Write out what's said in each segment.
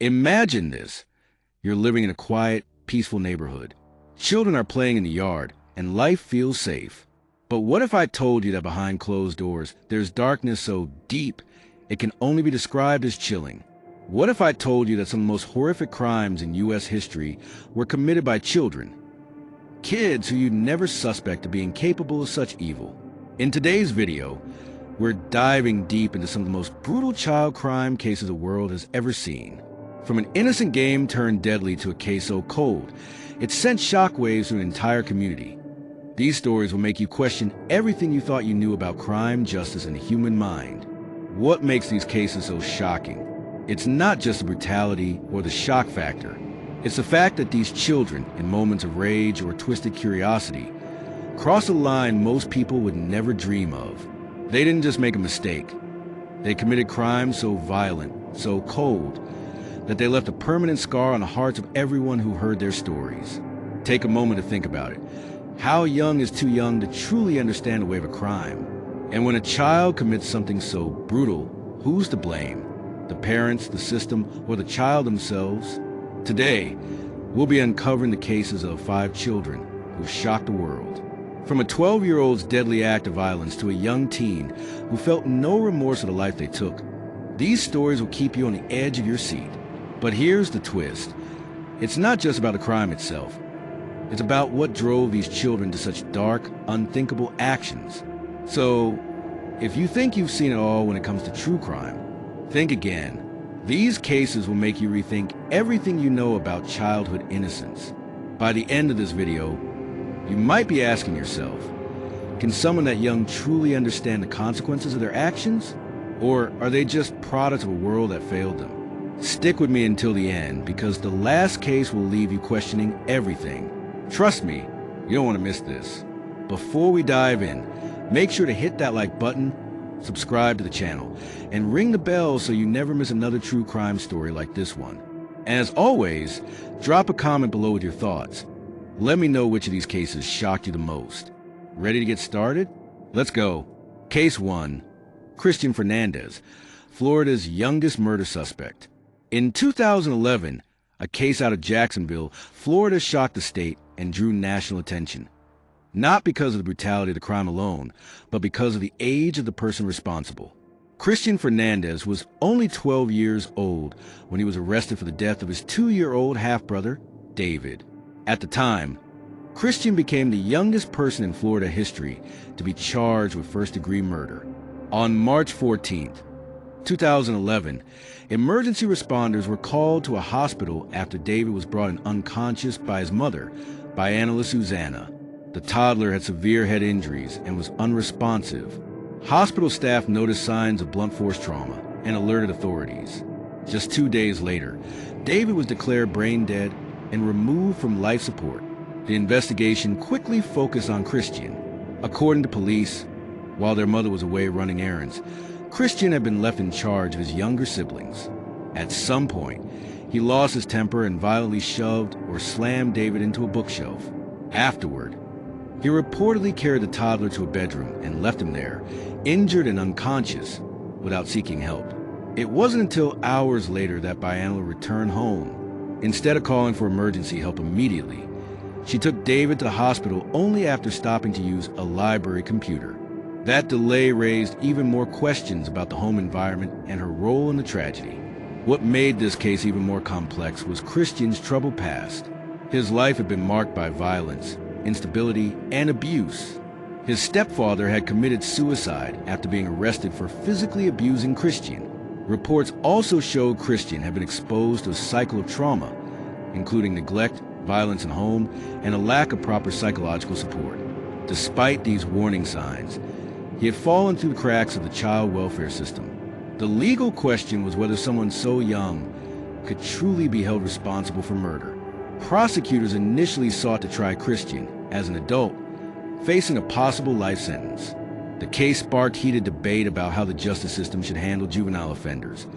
Imagine this. You're living in a quiet, peaceful neighborhood. Children are playing in the yard, and life feels safe. But what if I told you that behind closed doors, there's darkness so deep, it can only be described as chilling? What if I told you that some of the most horrific crimes in U.S. history were committed by children? Kids who you'd never suspect of being capable of such evil. In today's video, we're diving deep into some of the most brutal child crime cases the world has ever seen. From an innocent game turned deadly to a case so cold, it sent shockwaves through an entire community. These stories will make you question everything you thought you knew about crime, justice, and the human mind. What makes these cases so shocking? It's not just the brutality or the shock factor. It's the fact that these children, in moments of rage or twisted curiosity, cross a line most people would never dream of. They didn't just make a mistake. They committed crimes so violent, so cold, that they left a permanent scar on the hearts of everyone who heard their stories. Take a moment to think about it. How young is too young to truly understand the way of a crime? And when a child commits something so brutal, who's to blame? The parents, the system, or the child themselves? Today, we'll be uncovering the cases of 5 children who shocked the world. From a 12-year-old's deadly act of violence to a young teen who felt no remorse for the life they took, these stories will keep you on the edge of your seat. But here's the twist. It's not just about the crime itself. It's about what drove these children to such dark, unthinkable actions. So, if you think you've seen it all when it comes to true crime, think again. These cases will make you rethink everything you know about childhood innocence. By the end of this video, you might be asking yourself, can someone that young truly understand the consequences of their actions? Or are they just products of a world that failed them? Stick with me until the end, because the last case will leave you questioning everything. Trust me, you don't want to miss this. Before we dive in, make sure to hit that like button, subscribe to the channel, and ring the bell so you never miss another true crime story like this one. As always, drop a comment below with your thoughts. Let me know which of these cases shocked you the most. Ready to get started? Let's go. Case 1. Christian Fernandez, Florida's youngest murder suspect. In 2011, a case out of Jacksonville, Florida shocked the state and drew national attention. Not because of the brutality of the crime alone, but because of the age of the person responsible. Christian Fernandez was only 12 years old when he was arrested for the death of his 2-year-old half-brother, David. At the time, Christian became the youngest person in Florida history to be charged with first-degree murder. On March 14th, 2011, emergency responders were called to a hospital after David was brought in unconscious by his mother, Bianna Susanna. The toddler had severe head injuries and was unresponsive. Hospital staff noticed signs of blunt force trauma and alerted authorities. Just 2 days later, David was declared brain dead and removed from life support. The investigation quickly focused on Christian. According to police, while their mother was away running errands, Christian had been left in charge of his younger siblings. At some point, he lost his temper and violently shoved or slammed David into a bookshelf. Afterward, he reportedly carried the toddler to a bedroom and left him there, injured and unconscious, without seeking help. It wasn't until hours later that Bianna returned home. Instead of calling for emergency help immediately, she took David to the hospital only after stopping to use a library computer. That delay raised even more questions about the home environment and her role in the tragedy. What made this case even more complex was Christian's troubled past. His life had been marked by violence, instability, and abuse. His stepfather had committed suicide after being arrested for physically abusing Christian. Reports also showed Christian had been exposed to a cycle of trauma, including neglect, violence in home, and a lack of proper psychological support. Despite these warning signs, he had fallen through the cracks of the child welfare system. The legal question was whether someone so young could truly be held responsible for murder. Prosecutors initially sought to try Christian as an adult, facing a possible life sentence. The case sparked heated debate about how the justice system should handle juvenile offenders,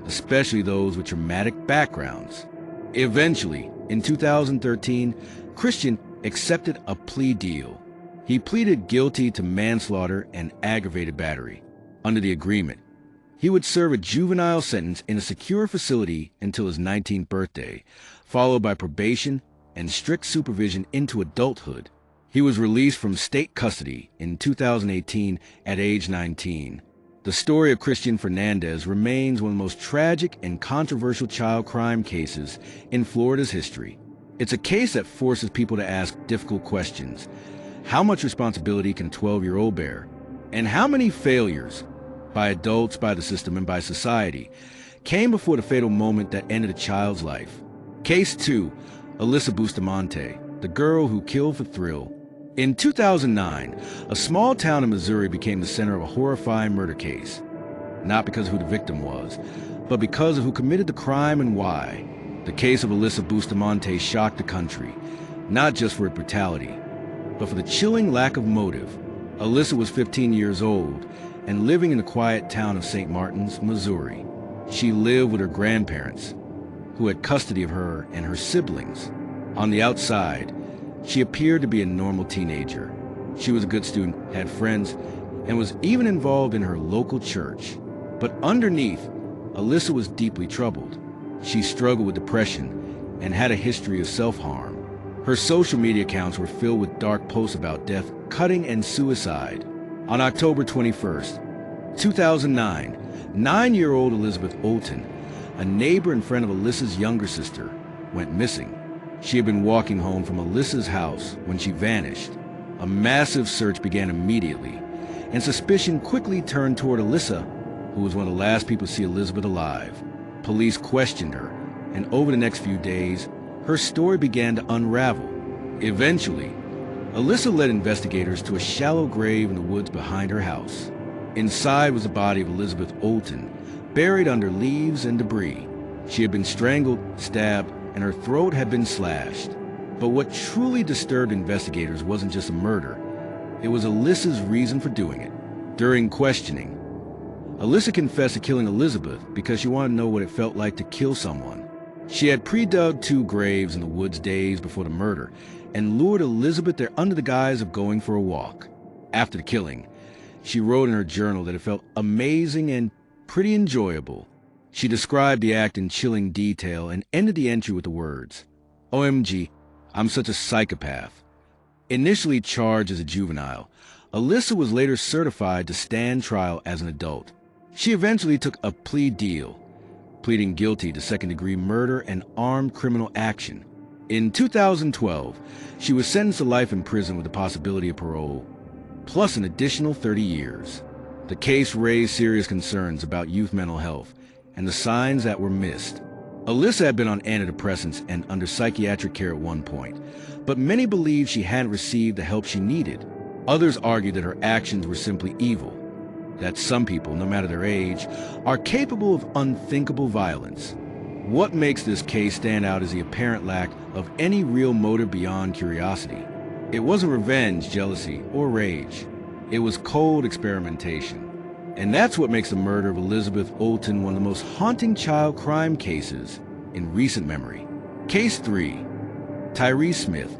especially those with traumatic backgrounds. Eventually, in 2013, Christian accepted a plea deal. He pleaded guilty to manslaughter and aggravated battery. Under the agreement, He would serve a juvenile sentence in a secure facility until his 19th birthday, followed by probation and strict supervision into adulthood. He was released from state custody in 2018 at age 19. The story of Christian Fernandez remains one of the most tragic and controversial child crime cases in Florida's history. It's a case that forces people to ask difficult questions. How much responsibility can a 12-year-old bear? And how many failures, by adults, by the system, and by society, came before the fatal moment that ended a child's life? Case 2, Alyssa Bustamante, the girl who killed for thrill. In 2009, a small town in Missouri became the center of a horrifying murder case. Not because of who the victim was, but because of who committed the crime and why. The case of Alyssa Bustamante shocked the country, not just for its brutality, but for the chilling lack of motive. Alyssa was 15 years old and living in the quiet town of St. Martin's, Missouri. She lived with her grandparents, who had custody of her and her siblings. On the outside, she appeared to be a normal teenager. She was a good student, had friends, and was even involved in her local church. But underneath, Alyssa was deeply troubled. She struggled with depression and had a history of self-harm. Her social media accounts were filled with dark posts about death, cutting, and suicide. On October 21st, 2009, 9-year-old Elizabeth Olton, a neighbor and friend of Alyssa's younger sister, went missing. She had been walking home from Alyssa's house when she vanished. A massive search began immediately, and suspicion quickly turned toward Alyssa, who was one of the last people to see Elizabeth alive. Police questioned her, and over the next few days, her story began to unravel. Eventually, Alyssa led investigators to a shallow grave in the woods behind her house. Inside was the body of Elizabeth Olton, buried under leaves and debris. She had been strangled, stabbed, and her throat had been slashed. But what truly disturbed investigators wasn't just a murder. It was Alyssa's reason for doing it. During questioning, Alyssa confessed to killing Elizabeth because she wanted to know what it felt like to kill someone. She had pre-dug 2 graves in the woods days before the murder and lured Elizabeth there under the guise of going for a walk. After the killing, she wrote in her journal that it felt amazing and pretty enjoyable. She described the act in chilling detail and ended the entry with the words, "OMG, I'm such a psychopath." Initially charged as a juvenile, Alyssa was later certified to stand trial as an adult. She eventually took a plea deal, pleading guilty to second-degree murder and armed criminal action. In 2012, she was sentenced to life in prison with the possibility of parole, plus an additional 30 years. The case raised serious concerns about youth mental health and the signs that were missed. Alyssa had been on antidepressants and under psychiatric care at one point, but many believed she hadn't received the help she needed. Others argued that her actions were simply evil, that some people, no matter their age, are capable of unthinkable violence. What makes this case stand out is the apparent lack of any real motive beyond curiosity. It wasn't revenge, jealousy, or rage. It was cold experimentation. And that's what makes the murder of Elizabeth Olton one of the most haunting child crime cases in recent memory. Case 3, Tyree Smith,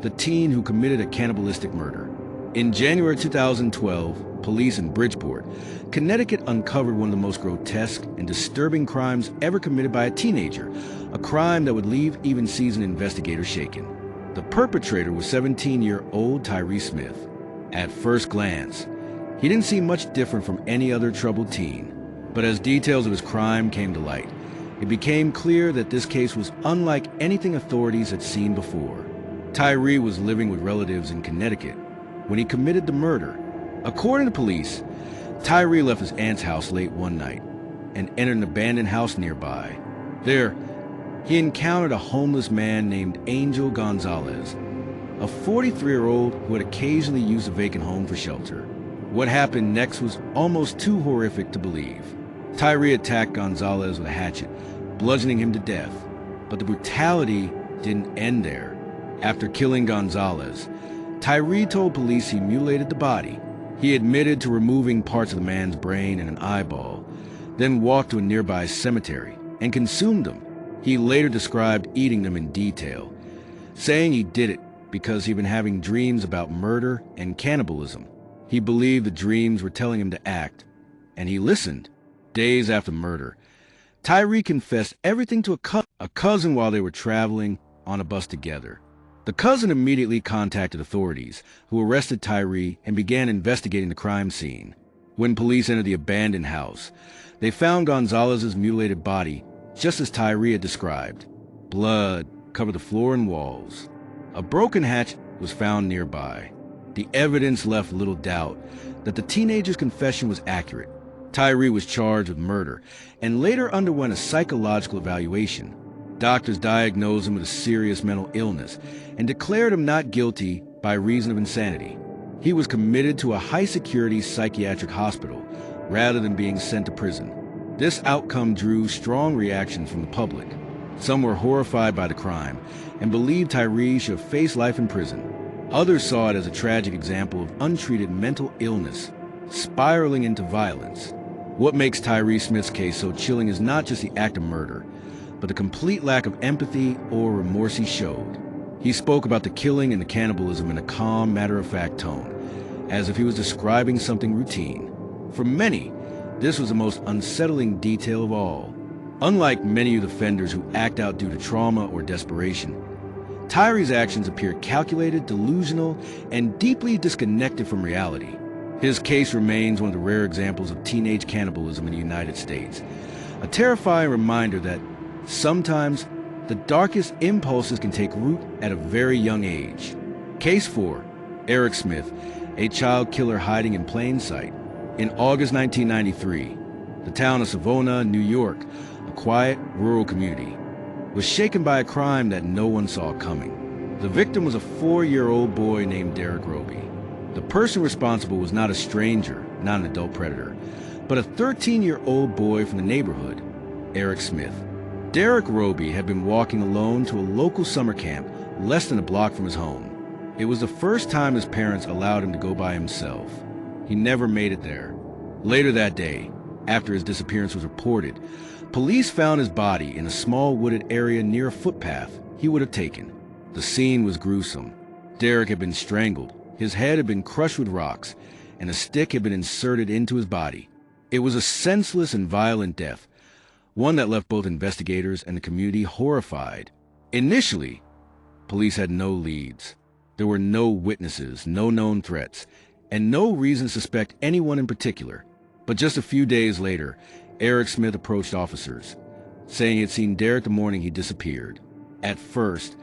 the teen who committed a cannibalistic murder. In January 2012, police in Bridgeport, Connecticut uncovered one of the most grotesque and disturbing crimes ever committed by a teenager, a crime that would leave even seasoned investigators shaken. The perpetrator was 17-year-old Tyree Smith. At first glance, he didn't seem much different from any other troubled teen. But as details of his crime came to light, it became clear that this case was unlike anything authorities had seen before. Tyree was living with relatives in Connecticut when he committed the murder. According to police, Tyree left his aunt's house late one night and entered an abandoned house nearby. There, he encountered a homeless man named Angel Gonzalez, a 43-year-old who had occasionally used a vacant home for shelter. What happened next was almost too horrific to believe. Tyree attacked Gonzalez with a hatchet, bludgeoning him to death. But the brutality didn't end there. After killing Gonzalez, Tyree told police he mutilated the body. He admitted to removing parts of the man's brain and an eyeball, then walked to a nearby cemetery and consumed them. He later described eating them in detail, saying he did it because he'd been having dreams about murder and cannibalism. He believed the dreams were telling him to act, and he listened. Days after murder, Tyree confessed everything to a cousin while they were traveling on a bus together. The cousin immediately contacted authorities, who arrested Tyree and began investigating the crime scene. When police entered the abandoned house, they found Gonzalez's mutilated body, just as Tyree had described. Blood covered the floor and walls. A broken hatch was found nearby. The evidence left little doubt that the teenager's confession was accurate. Tyree was charged with murder and later underwent a psychological evaluation. Doctors diagnosed him with a serious mental illness and declared him not guilty by reason of insanity. He was committed to a high-security psychiatric hospital rather than being sent to prison. This outcome drew strong reactions from the public. Some were horrified by the crime and believed Tyree should face life in prison. Others saw it as a tragic example of untreated mental illness spiraling into violence. What makes Tyree Smith's case so chilling is not just the act of murder, but the complete lack of empathy or remorse he showed. He spoke about the killing and the cannibalism in a calm, matter-of-fact tone, as if he was describing something routine. For many, this was the most unsettling detail of all. Unlike many of the offenders who act out due to trauma or desperation, Tyree's actions appear calculated, delusional, and deeply disconnected from reality. His case remains one of the rare examples of teenage cannibalism in the United States, a terrifying reminder that sometimes the darkest impulses can take root at a very young age. Case 4. Eric Smith, a child killer hiding in plain sight. In August 1993, the town of Savona, New York, a quiet, rural community, was shaken by a crime that no one saw coming. The victim was a 4-year-old boy named Derek Roby. The person responsible was not a stranger, not an adult predator, but a 13-year-old boy from the neighborhood, Eric Smith. Derek Roby had been walking alone to a local summer camp less than a block from his home. It was the first time his parents allowed him to go by himself. He never made it there. Later that day, after his disappearance was reported, police found his body in a small wooded area near a footpath he would have taken. The scene was gruesome. Derek had been strangled. His head had been crushed with rocks, and a stick had been inserted into his body. It was a senseless and violent death, one that left both investigators and the community horrified. Initially, police had no leads. There were no witnesses, no known threats, and no reason to suspect anyone in particular. But just a few days later, Eric Smith approached officers, saying he had seen Derek the morning he disappeared. At first,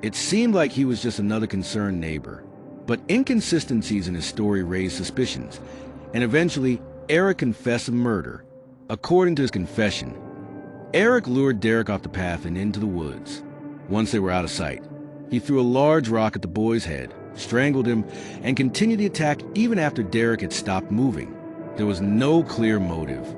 it seemed like he was just another concerned neighbor. But inconsistencies in his story raised suspicions, and eventually, Eric confessed of murder. According to his confession, Eric lured Derek off the path and into the woods. Once they were out of sight, he threw a large rock at the boy's head, strangled him, and continued the attack even after Derek had stopped moving. There was no clear motive.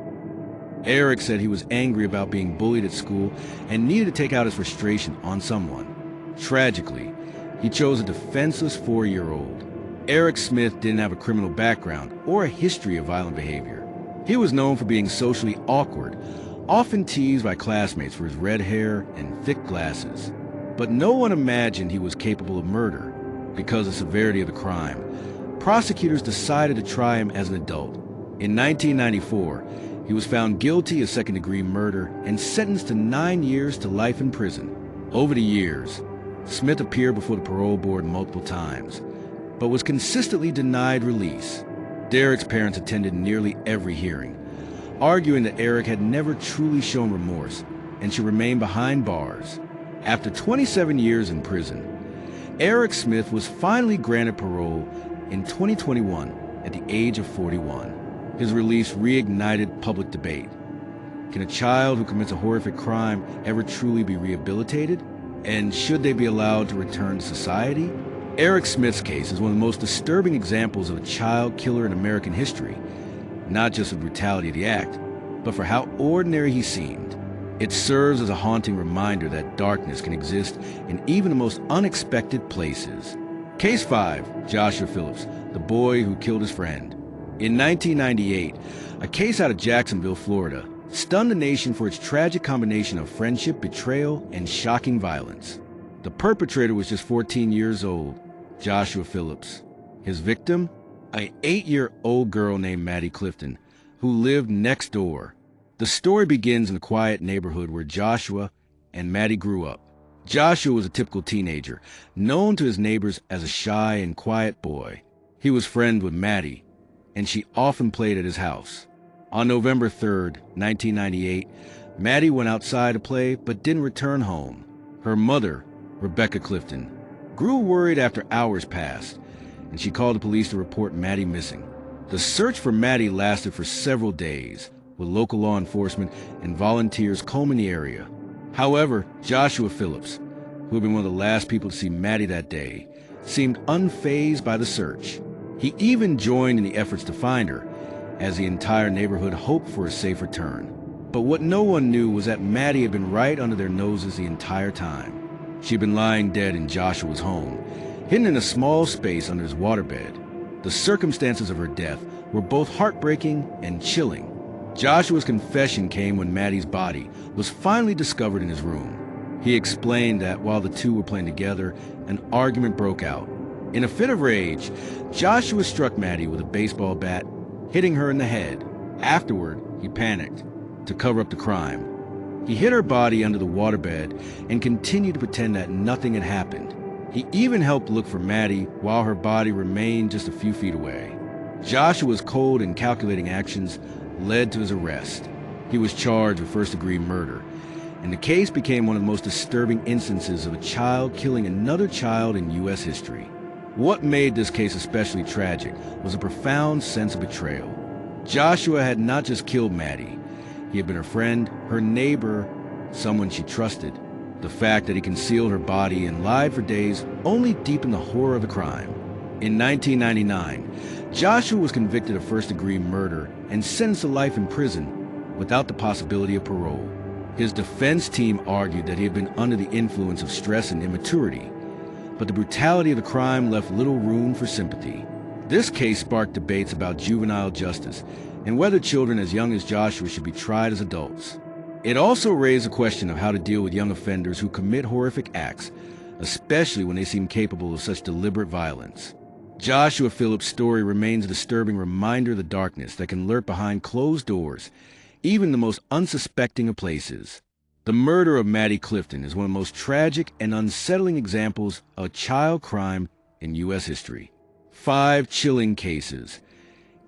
Eric said he was angry about being bullied at school and needed to take out his frustration on someone. Tragically, he chose a defenseless 4-year-old. Eric Smith didn't have a criminal background or a history of violent behavior. He was known for being socially awkward, often teased by classmates for his red hair and thick glasses. But no one imagined he was capable of murder. Because of the severity of the crime, prosecutors decided to try him as an adult. In 1994, he was found guilty of second-degree murder and sentenced to 9 years to life in prison. Over the years, Smith appeared before the parole board multiple times, but was consistently denied release. Derek's parents attended nearly every hearing, arguing that Eric had never truly shown remorse and should remain behind bars. After 27 years in prison, Eric Smith was finally granted parole in 2021 at the age of 41. His release reignited public debate. Can a child who commits a horrific crime ever truly be rehabilitated? And should they be allowed to return to society? Eric Smith's case is one of the most disturbing examples of a child killer in American history, not just for the brutality of the act, but for how ordinary he seemed. It serves as a haunting reminder that darkness can exist in even the most unexpected places. Case 5, Joshua Phillips, the boy who killed his friend. In 1998, a case out of Jacksonville, Florida, stunned the nation for its tragic combination of friendship, betrayal, and shocking violence. The perpetrator was just 14 years old, Joshua Phillips. His victim, an 8-year-old girl named Maddie Clifton, who lived next door. The story begins in the quiet neighborhood where Joshua and Maddie grew up. Joshua was a typical teenager, known to his neighbors as a shy and quiet boy. He was friends with Maddie, and she often played at his house. On November 3rd, 1998, Maddie went outside to play but didn't return home. Her mother, Rebecca Clifton, grew worried after hours passed, and she called the police to report Maddie missing. The search for Maddie lasted for several days, with local law enforcement and volunteers combing the area. However, Joshua Phillips, who had been one of the last people to see Maddie that day, seemed unfazed by the search. He even joined in the efforts to find her, as the entire neighborhood hoped for a safe return. But what no one knew was that Maddie had been right under their noses the entire time. She'd been lying dead in Joshua's home, hidden in a small space under his waterbed. The circumstances of her death were both heartbreaking and chilling. Joshua's confession came when Maddie's body was finally discovered in his room. He explained that while the two were playing together, an argument broke out. In a fit of rage, Joshua struck Maddie with a baseball bat, hitting her in the head. Afterward, he panicked to cover up the crime. He hid her body under the waterbed and continued to pretend that nothing had happened. He even helped look for Maddie while her body remained just a few feet away. Joshua's cold and calculating actions led to his arrest. He was charged with first-degree murder, and the case became one of the most disturbing instances of a child killing another child in U.S. history. What made this case especially tragic was a profound sense of betrayal. Joshua had not just killed Maddie. He had been her friend, her neighbor, someone she trusted. The fact that he concealed her body and lied for days only deepened the horror of the crime. In 1999, Joshua was convicted of first-degree murder and sentenced to life in prison without the possibility of parole. His defense team argued that he had been under the influence of stress and immaturity, but the brutality of the crime left little room for sympathy. This case sparked debates about juvenile justice and whether children as young as Joshua should be tried as adults. It also raised the question of how to deal with young offenders who commit horrific acts, especially when they seem capable of such deliberate violence. Joshua Phillips' story remains a disturbing reminder of the darkness that can lurk behind closed doors, even the most unsuspecting of places. The murder of Maddie Clifton is one of the most tragic and unsettling examples of a child crime in U.S. history. 5 chilling cases,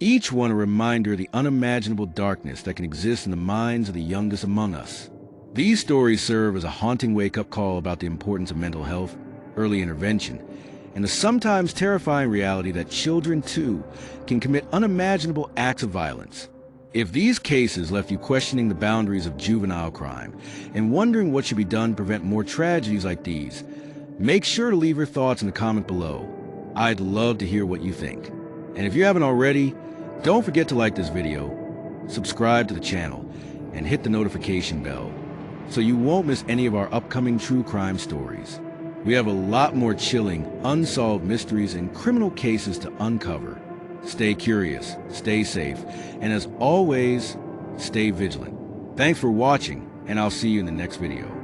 each one a reminder of the unimaginable darkness that can exist in the minds of the youngest among us. These stories serve as a haunting wake-up call about the importance of mental health, early intervention, and the sometimes terrifying reality that children, too, can commit unimaginable acts of violence. If these cases left you questioning the boundaries of juvenile crime and wondering what should be done to prevent more tragedies like these, make sure to leave your thoughts in the comment below. I'd love to hear what you think. And if you haven't already, don't forget to like this video, subscribe to the channel, and hit the notification bell so you won't miss any of our upcoming true crime stories. We have a lot more chilling, unsolved mysteries and criminal cases to uncover. Stay curious, stay safe, and as always, stay vigilant. Thanks for watching, and I'll see you in the next video.